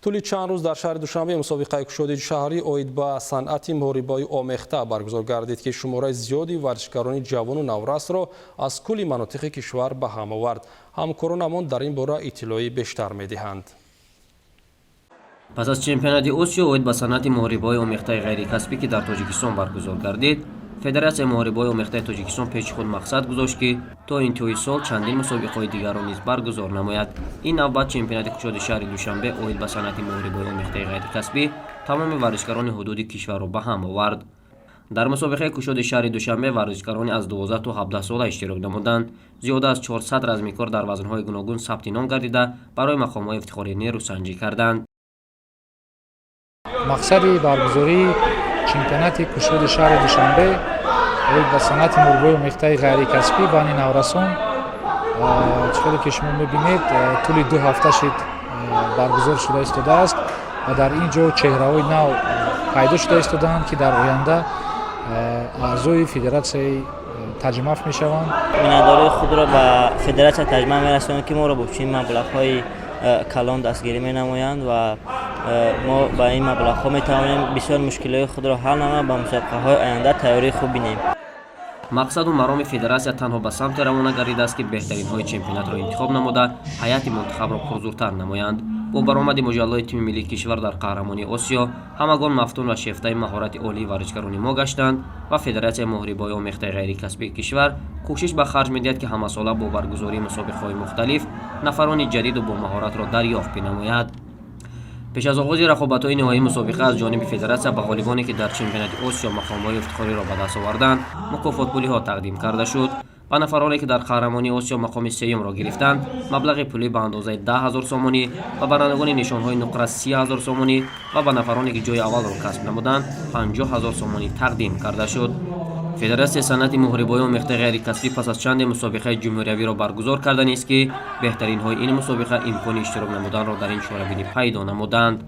طول چند روز در شهر دوشنبه مسابقه کشتی شهری اوید با صنعت موهریبایی آمیخته برگزار گردید که شماره زیادی ورزشکاران جوان و نورست را از کل مناطق کشور به هم آورد. همکارانمان در این باره اطلاعی بیشتر می‌دهند. پس از چمپیونات آسیا اوید با صنعت موهریبایی آمیخته غیر کسبی که در تاجیکستان برگزار گردید، فدراسیون موهریبایی آمیخته تاجیکستان پیش خود مقصد گذاشت که تا انتهای سال چندین مسابقه‌های دیگر را نیز برگزار نماید. این نوبت چمپیونات کشتی شهر دوشنبه اوید با صنعت موهریبایی آمیخته غیر کسبی تمام ورزشکاران حدود کشور را به هم آورد. در مسابقه کشتی شهر دوشنبه ورزشکاران از 12 تا 17 ساله اشتراک نمودند. زیاده از 400 رزمیکار در وزن‌های گوناگون ثبت نام گردیده برای مقام‌های افتخاری نیروسنجی کردند. مقصد برگزاری چمپیونات کشتی شهر دوشنبه اوید با صنعت موهریبایی آمیخته غیر کسبی بین نورسان چطوری که شما می‌بینید طول 2 هفته شد برگزار شده ایستاده است و در اینجا چهره‌های نو پیدا شده ایستادند که در آینده اعضای فدراسیون تجمع می‌شوند. بیناداری خود را به فدراسیون تجمع می‌رسانند که ما را با چنین مبلغ‌های کلان دستگیری می‌نمایند و ما با این مبلغ‌ها می‌توانیم بسیار مشکلات خود را حل نماییم و مسابقه‌های آینده تیاری خوب بینیم. مقصد و مرام فدراسیون تنها به سمت روانه گردیده است که بهترین های چمپیونات را انتخاب نموده هیئت منتخب را پرزورتر نمایند. با برآمد مجلای تیم ملی کشور در قهرمانی آسیا همگان مفتون و شیفته مهارت عالی ورزشکاران ما گشتند و فدراسیون موهریبایی آمیخته غیر کسبی کشور کوشش به خرج می‌دهد که همه ساله با برگزاری مسابقه‌های مختلف نفران جدید و با مهارت را دریافت بنماید. پیش از آغاز رقابت‌های نهایی مسابقه از جانب فدراسیون به غالبانی که در چمپیونات آسیا مقام‌های افتخاری را به دست آوردند مکافات پولی‌ها تقدیم کرده شد. و نفرانی که در قهرمانی آسیا مقام سوم را گرفتند مبلغ پولی به اندازه 10,000 سومانی و برندگان نشان‌های نقره 30,000 سومانی و به نفرانی که جای اول را کسب نمودند 50,000 سومانی تقدیم کرده شد. فدراسیون صنعت موهریبایی آمیخته غیر کسبی پس از چند مسابقه جمهوری را برگزار کردن است که بهترین های این مسابقه امکان اشتراک نمودن را در این شورابینی پیدا نمودند.